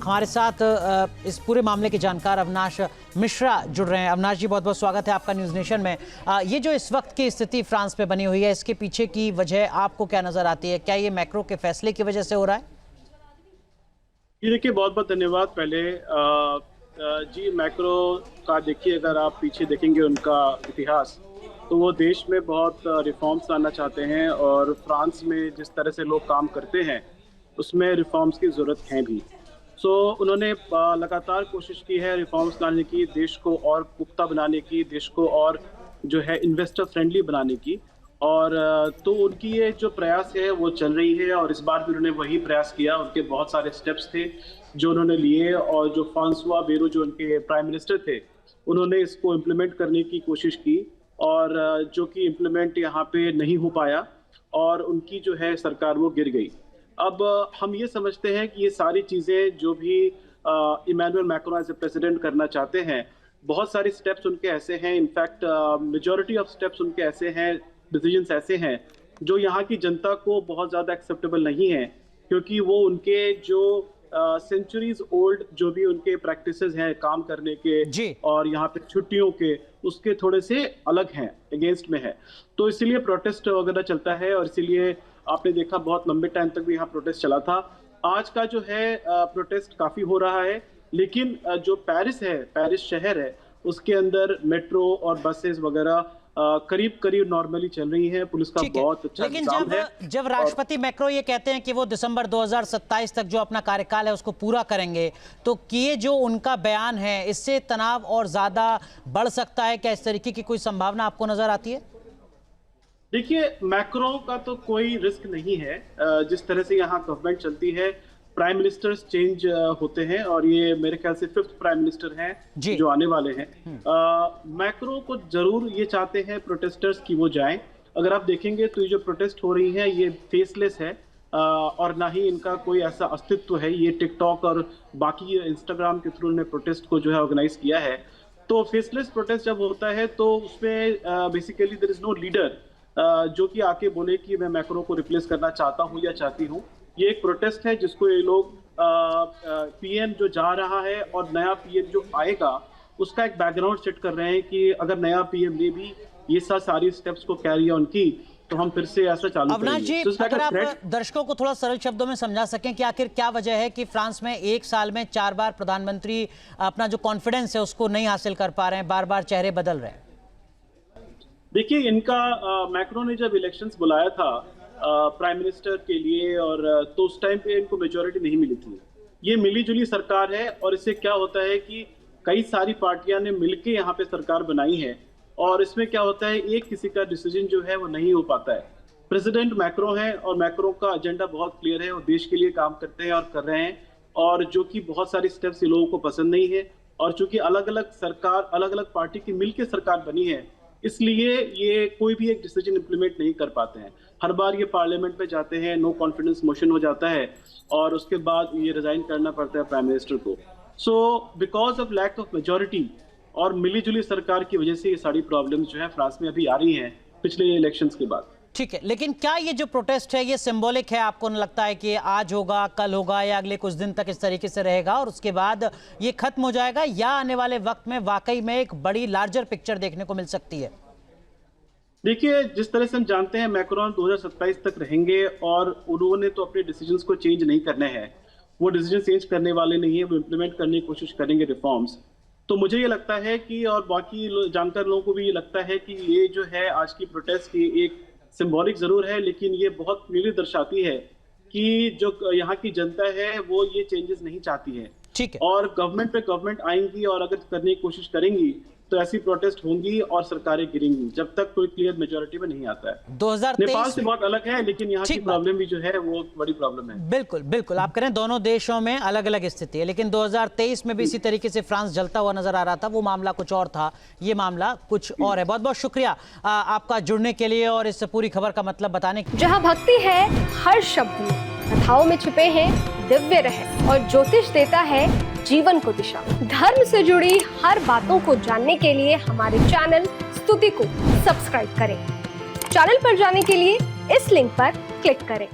हमारे साथ इस पूरे मामले के जानकार अविनाश मिश्रा जुड़ रहे हैं। अविनाश जी, बहुत बहुत स्वागत है आपका न्यूज़ नेशन में। ये जो इस वक्त की स्थिति फ्रांस में बनी हुई है, इसके पीछे की वजह आपको क्या नजर आती है? क्या ये मैक्रो के फैसले की वजह से हो रहा है? जी देखिए, बहुत बहुत धन्यवाद। पहले जी मैक्रो का देखिए, अगर आप पीछे देखेंगे उनका इतिहास, तो वो देश में बहुत रिफॉर्म्स लाना चाहते हैं और फ्रांस में जिस तरह से लोग काम करते हैं उसमें रिफॉर्म्स की ज़रूरत है भी। उन्होंने लगातार कोशिश की है रिफॉर्म्स लाने की, देश को और पुख्ता बनाने की, देश को और जो है इन्वेस्टर फ्रेंडली बनाने की। और तो उनकी ये जो प्रयास है वो चल रही है और इस बार भी उन्होंने वही प्रयास किया। उनके बहुत सारे स्टेप्स थे जो उन्होंने लिए और जो फ्रांसवा बेरू जो उनके प्राइम मिनिस्टर थे, उन्होंने इसको इम्प्लीमेंट करने की कोशिश की और जो कि इम्प्लीमेंट यहाँ पे नहीं हो पाया और उनकी जो है सरकार वो गिर गई। अब हम ये समझते हैं कि ये सारी चीज़ें जो भी Emmanuel Macron as a president करना चाहते हैं, बहुत सारे स्टेप्स उनके ऐसे हैं, इनफैक्ट मेजॉरिटी ऑफ स्टेप्स उनके ऐसे हैं, डिसीजंस ऐसे हैं जो यहाँ की जनता को बहुत ज़्यादा एक्सेप्टेबल नहीं है, क्योंकि वो उनके जो सेंचुरीज ओल्ड जो भी उनके प्रैक्टिसेस हैं काम करने के और यहाँ पे छुट्टियों के, उसके थोड़े से अलग हैं, अगेंस्ट में है। तो इसीलिए प्रोटेस्ट वगैरह चलता है और इसीलिए आपने देखा बहुत लंबे टाइम तक भी यहाँ प्रोटेस्ट चला था। आज का जो है प्रोटेस्ट काफी हो रहा है, लेकिन जो पेरिस शहर है, उसके अंदर मेट्रो और बसेस वगैरह करीब करीब नॉर्मली चल रही हैं। पुलिस का बहुत अच्छा इंतजाम है। जब राष्ट्रपति मैक्रो ये कहते हैं कि वो दिसंबर 2027 तक जो अपना कार्यकाल है उसको पूरा करेंगे, तो ये जो उनका बयान है, इससे तनाव और ज्यादा बढ़ सकता है क्या? इस तरीके की कोई संभावना आपको नजर आती है? देखिए, मैक्रो का तो कोई रिस्क नहीं है। जिस तरह से यहाँ गवर्नमेंट चलती है, प्राइम मिनिस्टर्स चेंज होते हैं और ये मेरे ख्याल से 5th प्राइम मिनिस्टर हैं जो आने वाले हैं। मैक्रो को जरूर ये चाहते हैं प्रोटेस्टर्स की वो जाएं। अगर आप देखेंगे तो ये जो प्रोटेस्ट हो रही है ये फेसलेस है और ना ही इनका कोई ऐसा अस्तित्व है। ये टिकटॉक और बाकी इंस्टाग्राम के थ्रू ने प्रोटेस्ट को जो है ऑर्गेनाइज किया है। तो फेसलेस प्रोटेस्ट जब होता है तो उसमें basically there is no leader जो कि आके बोले कि मैं मैक्रो को रिप्लेस करना चाहता हूँ या चाहती हूँ। ये एक प्रोटेस्ट है जिसको ये लोग पीएम जो जा रहा है और नया पीएम जो आएगा उसका एक बैकग्राउंड सेट कर रहे हैं कि अगर नया पीएम ने भी ये सारी स्टेप्स को कैरी ऑन की तो हम फिर से ऐसा चालू करेंगे। अविनाश जी, अगर आप दर्शकों को थोड़ा सरल शब्दों में समझा सकें कि आखिर क्या वजह है कि फ्रांस में एक साल में 4 बार प्रधानमंत्री अपना जो कॉन्फिडेंस है उसको नहीं हासिल कर पा रहे हैं, बार बार चेहरे बदल रहे हैं? देखिए, इनका मैक्रो ने जब इलेक्शंस बुलाया था प्राइम मिनिस्टर के लिए और तो उस टाइम पे इनको मेजोरिटी नहीं मिली थी। ये मिली-जुली सरकार है और इससे क्या होता है कि कई सारी पार्टियां ने मिलके यहाँ पे सरकार बनाई है और इसमें क्या होता है, एक किसी का डिसीजन जो है वो नहीं हो पाता है। प्रेसिडेंट मैक्रो है और मैक्रो का एजेंडा बहुत क्लियर है, वो देश के लिए काम करते हैं और कर रहे हैं और जो कि बहुत सारी स्टेप्स लोगों को पसंद नहीं है। और चूंकि अलग-अलग सरकार, अलग-अलग पार्टी की मिलकर सरकार बनी है, इसलिए ये कोई भी एक डिसीजन इंप्लीमेंट नहीं कर पाते हैं। हर बार ये पार्लियामेंट में जाते हैं, नो कॉन्फिडेंस मोशन हो जाता है और उसके बाद ये रिजाइन करना पड़ता है प्राइम मिनिस्टर को। So because of lack of majority और मिलीजुली सरकार की वजह से ये सारी प्रॉब्लम्स जो है फ्रांस में अभी आ रही हैं पिछले इलेक्शंस के बाद। ठीक है, लेकिन क्या ये जो प्रोटेस्ट है ये सिंबॉलिक है? आपको न लगता है कि आज होगा, कल होगा या अगले कुछ दिन तक इस तरीके से रहेगा और उसके बाद ये खत्म हो जाएगा, या आने वाले वक्त में वाकई में एक बड़ी लार्जर पिक्चर देखने को मिल सकती है? देखिए, जिस तरह से हम जानते हैं मैक्रोन 2027 तक रहेंगे और उन्होंने तो अपने डिसीजंस को चेंज नहीं करने हैं। वो डिसीजन चेंज करने वाले नहीं है, वो इम्प्लीमेंट करने की कोशिश करेंगे रिफॉर्म्स। तो मुझे ये लगता है कि और बाकी जानकार लोगों को भी ये लगता है कि ये जो है आज की प्रोटेस्ट की एक सिंबॉलिक जरूर है, लेकिन ये बहुत क्लियरली दर्शाती है कि जो यहाँ की जनता है वो ये चेंजेस नहीं चाहती है। ठीक है। और गवर्नमेंट पे गवर्नमेंट आएंगी और अगर करने की कोशिश करेंगी तो ऐसी प्रोटेस्ट होंगी और सरकारें गिरेंगी जब तक कोई क्लियर मेजॉरिटी में नहीं आता है। 2023 नेपाल से बहुत अलग है, लेकिन यहाँ की प्रॉब्लम भी जो है वो बड़ी प्रॉब्लम है। बिल्कुल बिल्कुल, आप करें दोनों देशों में अलग अलग स्थिति है, लेकिन 2023 में भी इसी तरीके से फ्रांस जलता हुआ नजर आ रहा था। वो मामला कुछ और था, ये मामला कुछ और है। बहुत बहुत शुक्रिया आपका जुड़ने के लिए और इस पूरी खबर का मतलब बताने के। जहाँ भक्ति है हर शब्द में, कथाओं में छुपे हैं दिव्य रहस्य और ज्योतिष देता है जीवन को दिशा। धर्म से जुड़ी हर बातों को जानने के लिए हमारे चैनल स्तुति को सब्सक्राइब करें। चैनल पर जाने के लिए इस लिंक पर क्लिक करें।